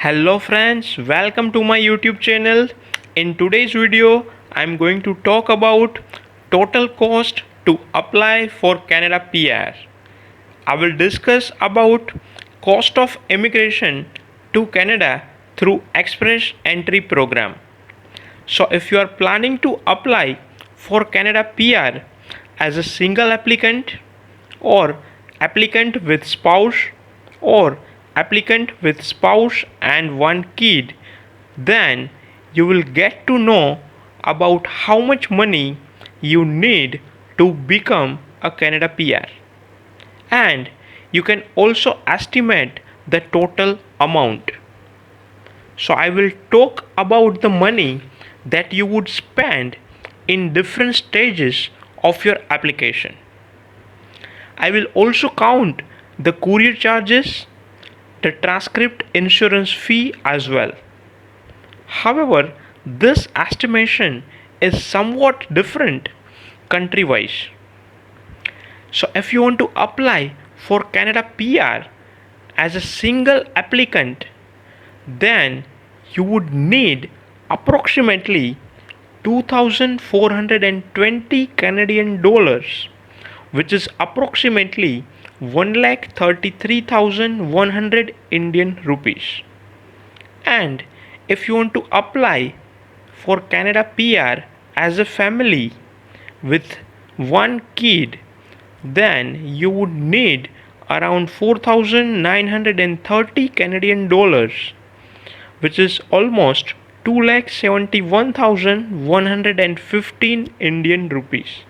Hello friends, welcome to my YouTube channel. In today's video, I'm going to talk about total cost to apply for Canada PR. I will discuss about cost of immigration to Canada through Express Entry program. So if you are planning to apply for Canada PR as a single applicant or applicant with spouse or applicant with spouse and one kid, then you will get to know about how much money you need to become a Canada PR, and you can also estimate the total amount. So I will talk about the money that you would spend in different stages of your application. I will also count the courier charges, the transcript insurance fee as well. However, this estimation is somewhat different country wise. So if you want to apply for Canada PR as a single applicant, then you would need approximately 2,420 Canadian dollars, which is approximately 1,33,100 Indian rupees. And if you want to apply for Canada PR as a family with one kid, then you would need around 4,930 Canadian dollars, which is almost 2,71,115 Indian rupees.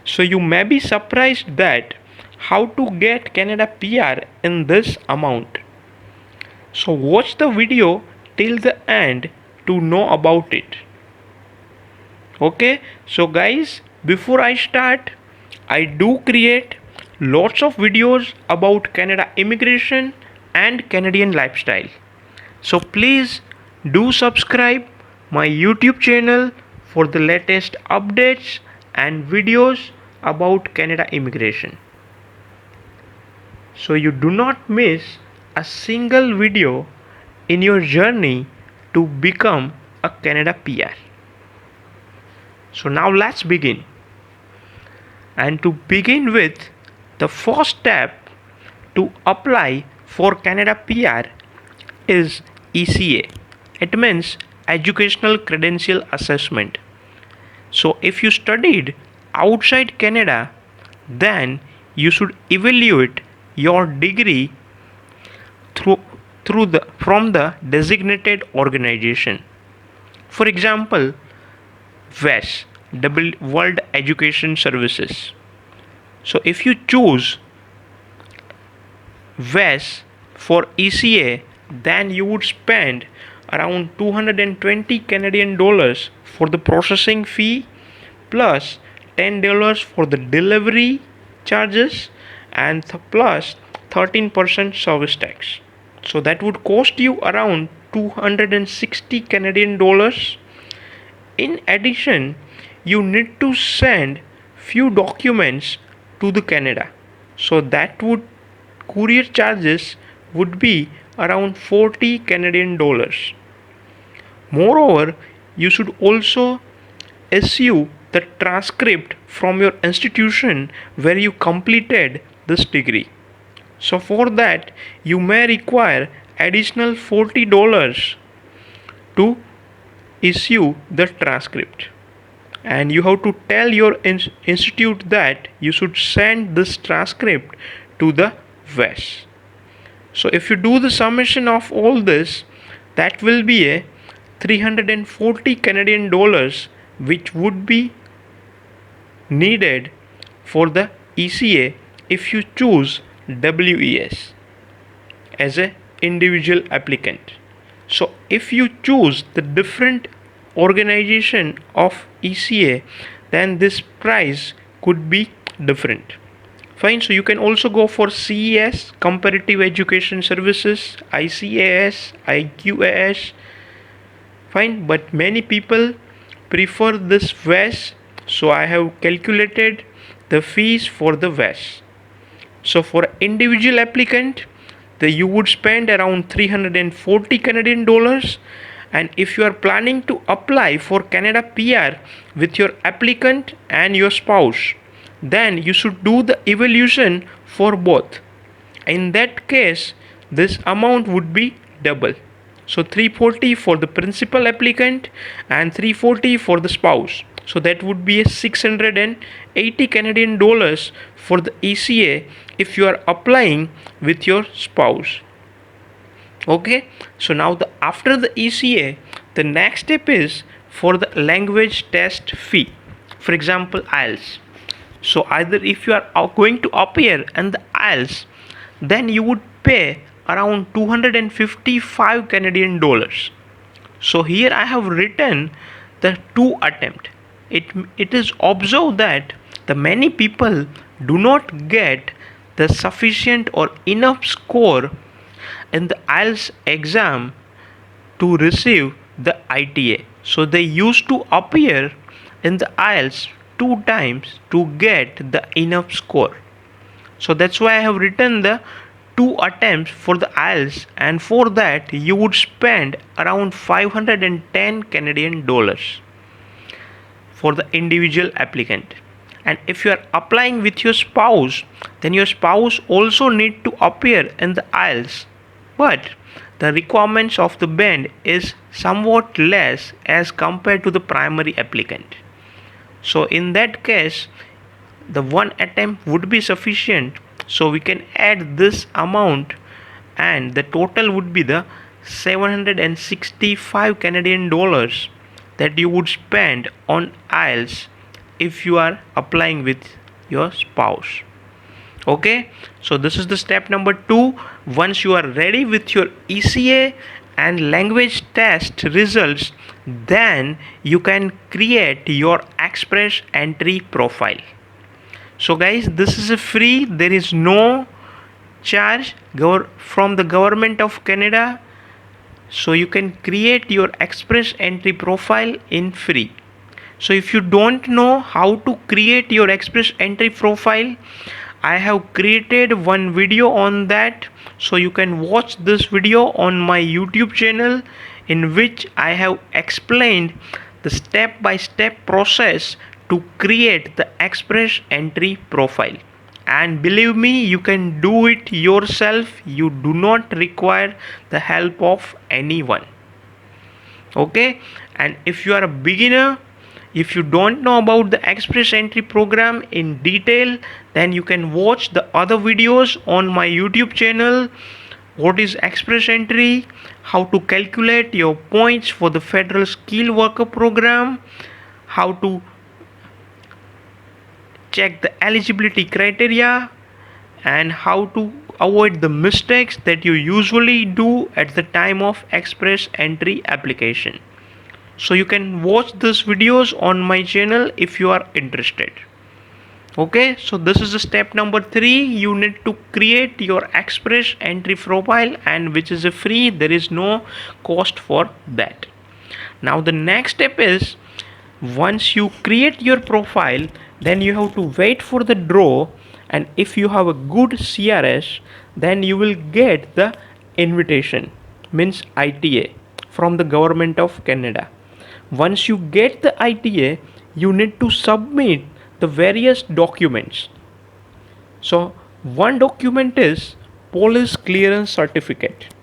So you may be surprised that how to get Canada PR in this amount. So watch the video till the end to know about it. Okay, so guys, before I start, I do create lots of videos about Canada immigration and Canadian lifestyle. So please do subscribe my YouTube channel for the latest updates and videos about Canada immigration, so you do not miss a single video in your journey to become a Canada PR. So now let's begin. And to begin with, the first step to apply for Canada PR is ECA. It means Educational Credential Assessment. So if you studied outside Canada, then you should evaluate your degree from the designated organization. For example, WES, World Education Services. So if you choose WES for ECA, then you would spend around 220 Canadian dollars for the processing fee plus $10 for the delivery charges and plus 13% service tax. So that would cost you around 260 Canadian dollars. In addition, you need to send few documents to the Canada. So that would courier charges would be around 40 Canadian dollars. Moreover, you should also issue the transcript from your institution where you completed this degree. So for that, you may require additional $40 to issue the transcript. And you have to tell your institute that you should send this transcript to the WES. So if you do the summation of all this, that will be a 340 Canadian dollars, which would be needed for the ECA if you choose WES as an individual applicant. So if you choose the different organization of ECA, then this price could be different. Fine, so you can also go for CES, Comparative Education Services, ICAS, IQAS. Fine, but many people prefer this WES, so I have calculated the fees for the WES. So for individual applicant, then you would spend around 340 Canadian dollars. And if you are planning to apply for Canada PR with your applicant and your spouse, then you should do the evaluation for both. In that case, this amount would be double. So 340 for the principal applicant and 340 for the spouse. So that would be a 680 Canadian dollars for the ECA if you are applying with your spouse. Okay, so now after the ECA, the next step is for the language test fee. For example, IELTS. So either if you are going to appear in the IELTS, then you would pay around 255 Canadian dollars. So here I have written the 2 attempt. It is observed that the many people do not get the sufficient or enough score in the IELTS exam to receive the ITA. So they used to appear in the IELTS 2 times to get the enough score. So that's why I have written the 2 attempts for the IELTS, and for that you would spend around 510 Canadian dollars for the individual applicant. And if you are applying with your spouse, then your spouse also need to appear in the IELTS, but the requirements of the band is somewhat less as compared to the primary applicant. So in that case, the 1 attempt would be sufficient. So we can add this amount, and the total would be the 765 Canadian dollars that you would spend on IELTS if you are applying with your spouse. Okay, so this is the step number 2. Once you are ready with your ECA and language test results, then you can create your express entry profile. So guys, this is a free, there is no charge from the government of Canada. So you can create your express entry profile in free. So if you don't know how to create your express entry profile, I have created one video on that. So you can watch this video on my YouTube channel, in which I have explained the step-by-step process to create the express entry profile. And believe me, you can do it yourself. You do not require the help of anyone. Okay, and if you are a beginner, if you don't know about the express entry program in detail, then you can watch the other videos on my YouTube channel. What is express entry, how to calculate your points for the federal skilled worker program, how to check the eligibility criteria, and how to avoid the mistakes that you usually do at the time of express entry application. So you can watch these videos on my channel if you are interested. Okay, so this is the step number 3. You need to create your express entry profile, and which is a free, there is no cost for that. Now the next step is, once you create your profile, then you have to wait for the draw, and if you have a good CRS, then you will get the invitation, means ITA, from the government of Canada. Once you get the ITA, you need to submit the various documents. So one document is police clearance certificate,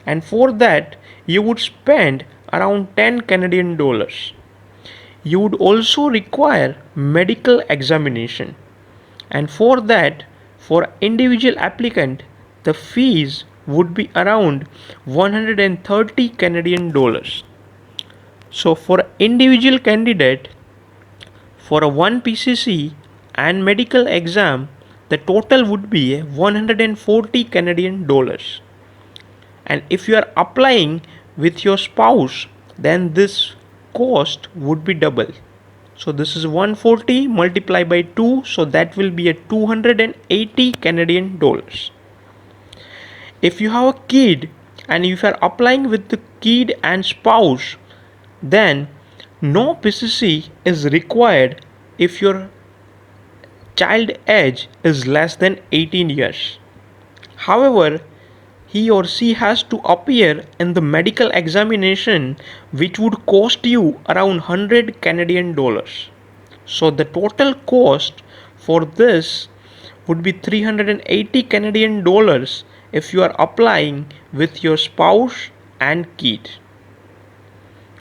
and for that you would spend around 10 Canadian dollars. You would also require medical examination, and for that, for individual applicant, the fees would be around 130 Canadian dollars. So for individual candidate, for a 1 PCC and medical exam, the total would be 140 Canadian dollars. And if you are applying with your spouse, then this cost would be double. So this is 140 multiplied by 2, so that will be a 280 Canadian dollars. If you have a kid and if you are applying with the kid and spouse, then no PCC is required if your child age is less than 18 years. However, he or she has to appear in the medical examination, which would cost you around 100 Canadian dollars. So the total cost for this would be 380 Canadian dollars if you are applying with your spouse and kid.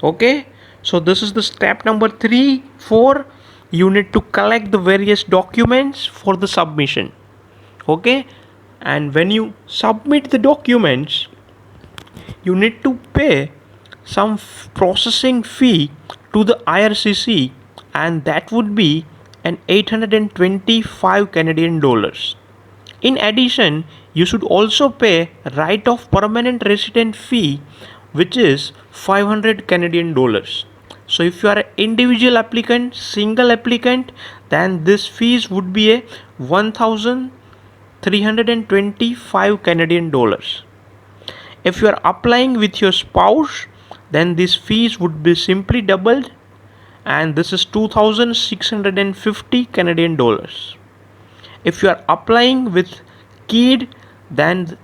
Okay, so this is the step number 3. 4, you need to collect the various documents for the submission. Okay, and when you submit the documents, you need to pay some processing fee to the IRCC, and that would be an 825 Canadian dollars. In addition, you should also pay right of permanent resident fee, which is 500 Canadian dollars. So if you are an individual applicant, single applicant, then this fees would be a 1,325 Canadian dollars. If you are applying with your spouse, then these fees would be simply doubled, and this is 2,650 Canadian dollars. If you are applying with kid, then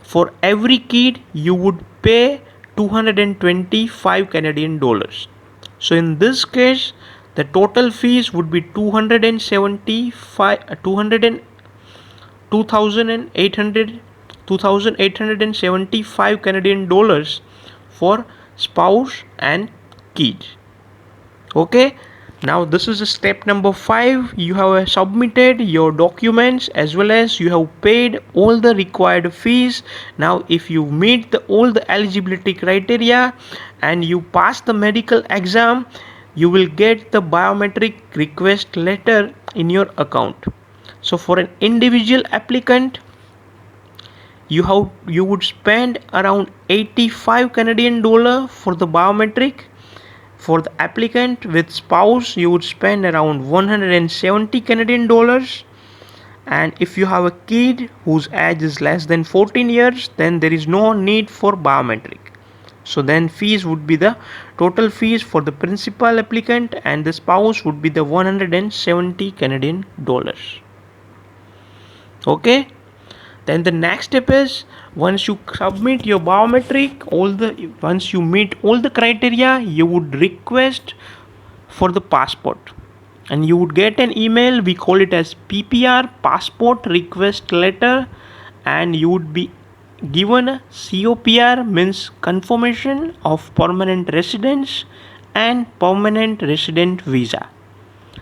for every kid you would pay 225 Canadian dollars. So in this case, the total fees would be 2,875 Canadian dollars for spouse and kid. Okay, now this is step number 5. You have submitted your documents as well as you have paid all the required fees. Now if you meet all the eligibility criteria and you pass the medical exam, you will get the biometric request letter in your account. So for an individual applicant, you would spend around 85 Canadian dollar for the biometric. For the applicant with spouse, you would spend around 170 Canadian dollars. And if you have a kid whose age is less than 14 years, then there is no need for biometric. So then fees would be the total fees for the principal applicant, and the spouse would be the 170 Canadian dollars. Okay. Then the next step is, once you submit your biometric, once you meet all the criteria, you would request for the passport, and you would get an email. We call it as PPR, passport request letter, and you would be given a COPR, means confirmation of permanent residence and permanent resident visa.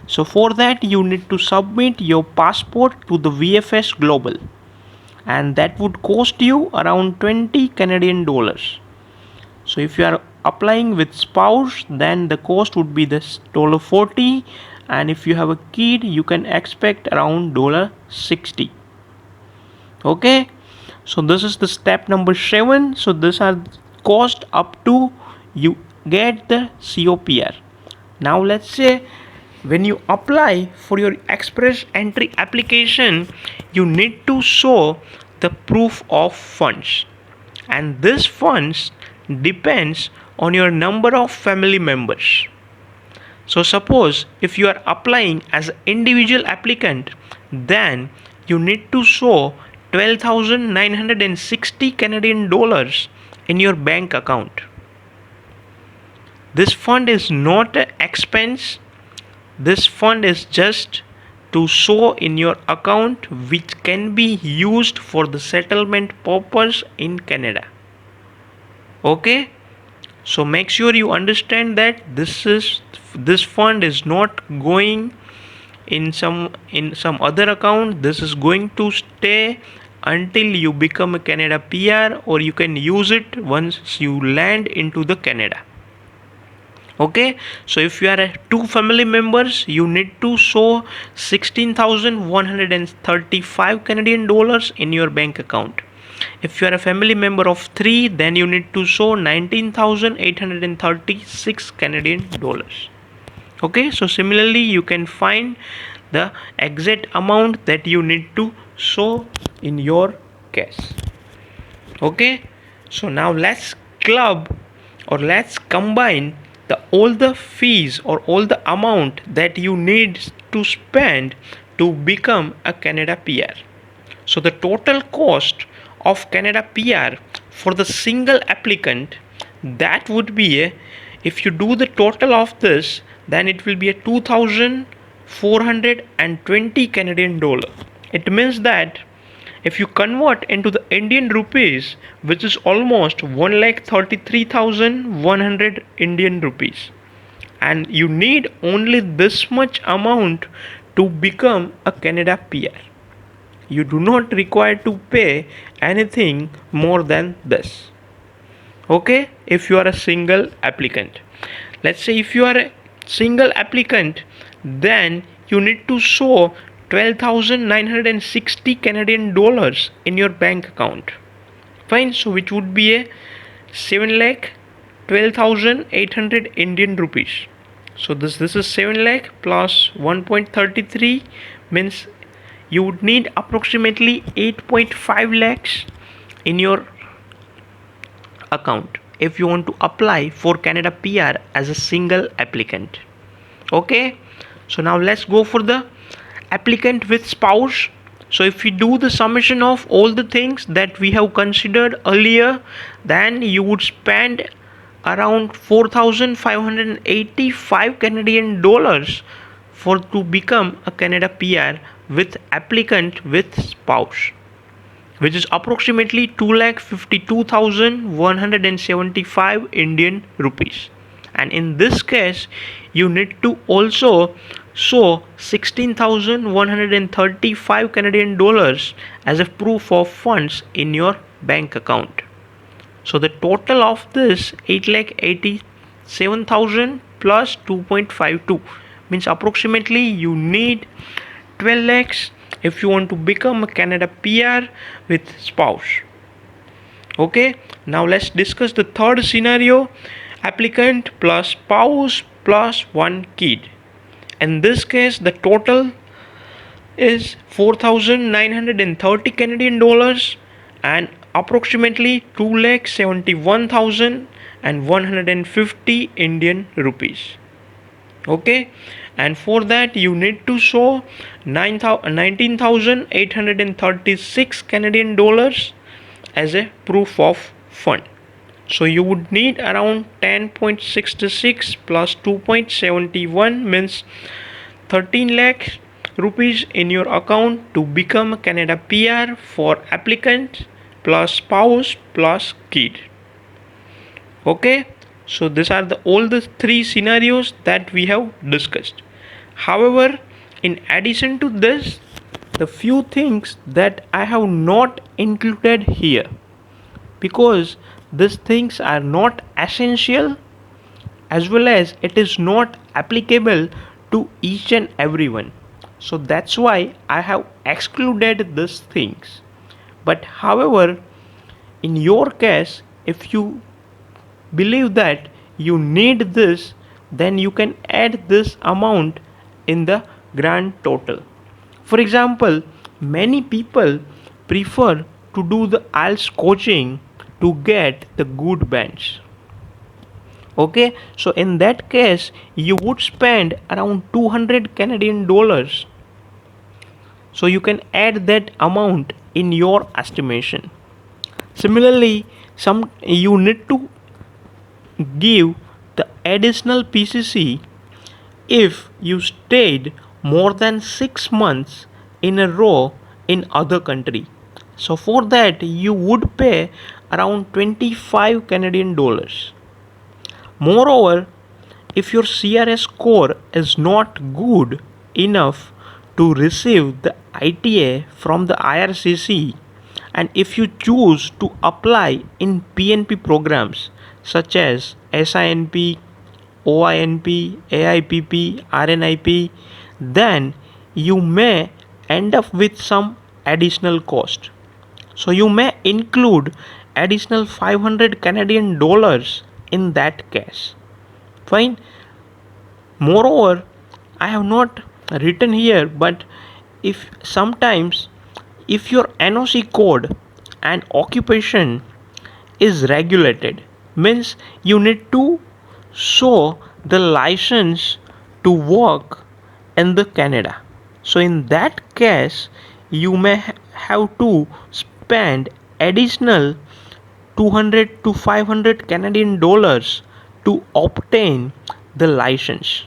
So for that you need to submit your passport to the VFS Global, and that would cost you around 20 Canadian dollars. So if you are applying with spouse, then the cost would be this $40, and if you have a kid, you can expect around $60. Okay, so this is the step number 7. So these are cost up to you get the COPR. Now let's say when you apply for your express entry application, you need to show the proof of funds, and this funds depends on your number of family members. So suppose if you are applying as an individual applicant, then you need to show 12,960 Canadian dollars in your bank account. This fund is not an expense. This fund is just to show in your account, which can be used for the settlement purpose in Canada. Okay, so make sure you understand that this fund is not going in some other account. This is going to stay until you become a Canada PR, or you can use it once you land into the Canada. Okay, so if you are 2 family members, you need to show 16,135 Canadian dollars in your bank account. If you are a family member of 3, then you need to show 19,836 Canadian dollars. Okay, so similarly you can find the exact amount that you need to show in your case. Okay, so now let's combine all the fees or all the amount that you need to spend to become a Canada PR. So the total cost of Canada PR for the single applicant, that would be if you do the total of this, then it will be a 2,420 Canadian dollar. It means that if you convert into the Indian rupees, which is almost 1,33,100 Indian rupees, and you need only this much amount to become a Canada PR. You do not require to pay anything more than this. Okay, if you are a single applicant. Let's say if you are a single applicant, then you need to show 12,960 Canadian dollars in your bank account. Fine, so which would be a 7,12,800 Indian rupees. So this is 7 lakh plus 1.33 means you would need approximately 8.5 lakhs in your account if you want to apply for Canada PR as a single applicant. Okay, so now let's go for the applicant with spouse. So if we do the summation of all the things that we have considered earlier, then you would spend around 4,585 Canadian dollars for to become a Canada PR with applicant with spouse, which is approximately 2,52,175 Indian rupees. And in this case, you need to also show 16,135 Canadian dollars as a proof of funds in your bank account. So the total of this 8,87,000 plus 2.52 means approximately you need 12 lakhs if you want to become a Canada PR with spouse. Okay, now let's discuss the third scenario, applicant plus spouse plus one kid. In this case, the total is 4,930 Canadian dollars and approximately 2,71,150 Indian rupees. Okay, and for that you need to show 19,836 Canadian dollars as a proof of fund. So you would need around 10.66 plus 2.71 means 13 lakh rupees in your account to become a Canada PR for applicant plus spouse plus kid. Okay, so these are all the three scenarios that we have discussed. However, in addition to this, the few things that I have not included here, because these things are not essential as well as it is not applicable to each and everyone. So that's why I have excluded these things. But however, in your case, if you believe that you need this, then you can add this amount in the grand total. For example, many people prefer to do the IELTS coaching to get the good bands. Okay, so in that case you would spend around 200 Canadian dollars. So you can add that amount in your estimation. Similarly, you need to give the additional PCC if you stayed more than 6 months in a row in other country. So for that you would pay around 25 Canadian dollars. Moreover, if your CRS score is not good enough to receive the ITA from the IRCC, and if you choose to apply in PNP programs such as SINP, OINP, AIPP, RNIP, then you may end up with some additional cost. So you may include additional 500 Canadian dollars in that case. Fine. Moreover, I have not written here, but if sometimes if your NOC code and occupation is regulated, means you need to show the license to work in the Canada. So in that case you may have to spend additional 200 to 500 Canadian dollars to obtain the license.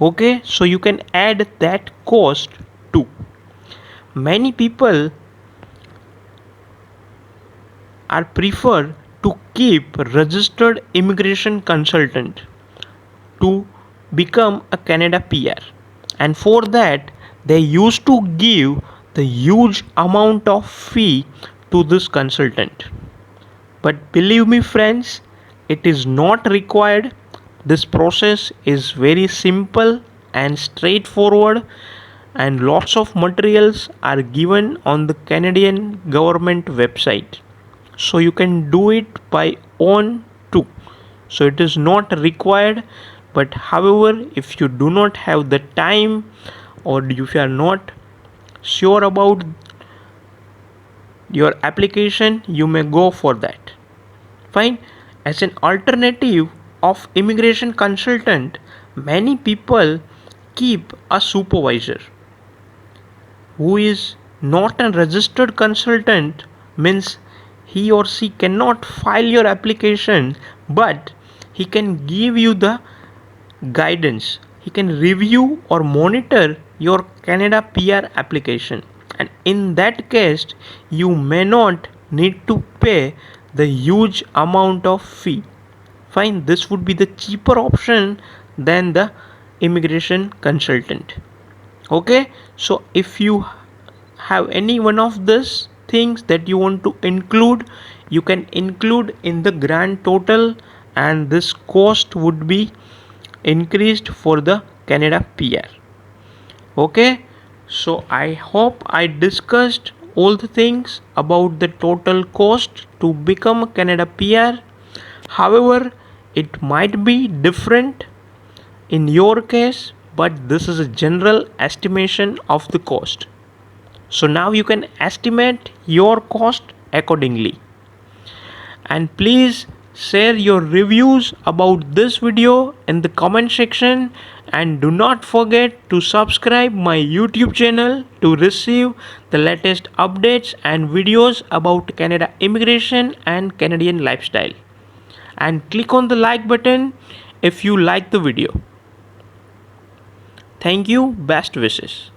Okay, so you can add that cost too. Many people are prefer to keep registered immigration consultant to become a Canada PR, and for that they used to give the huge amount of fee to this consultant. But believe me friends, it is not required. This process is very simple and straightforward, and lots of materials are given on the Canadian government website. So you can do it by own too. So it is not required, but however, if you do not have the time or if you are not sure about your application, you may go for that. Fine. As an alternative of immigration consultant, many people keep a supervisor who is not a registered consultant, means he or she cannot file your application, but he can give you the guidance. He can review or monitor your Canada PR application, and in that case you may not need to pay the huge amount of fee. Fine, this would be the cheaper option than the immigration consultant. Okay, so if you have any one of these things that you want to include, you can include in the grand total, and this cost would be increased for the Canada PR. Okay, so I hope I discussed all the things about the total cost to become a Canada PR. However, it might be different in your case, but this is a general estimation of the cost. So now you can estimate your cost accordingly. And please share your reviews about this video in the comment section, and do not forget to subscribe my YouTube channel to receive the latest updates and videos about Canada immigration and Canadian lifestyle. And click on the like button if you like the video. Thank you. Best wishes.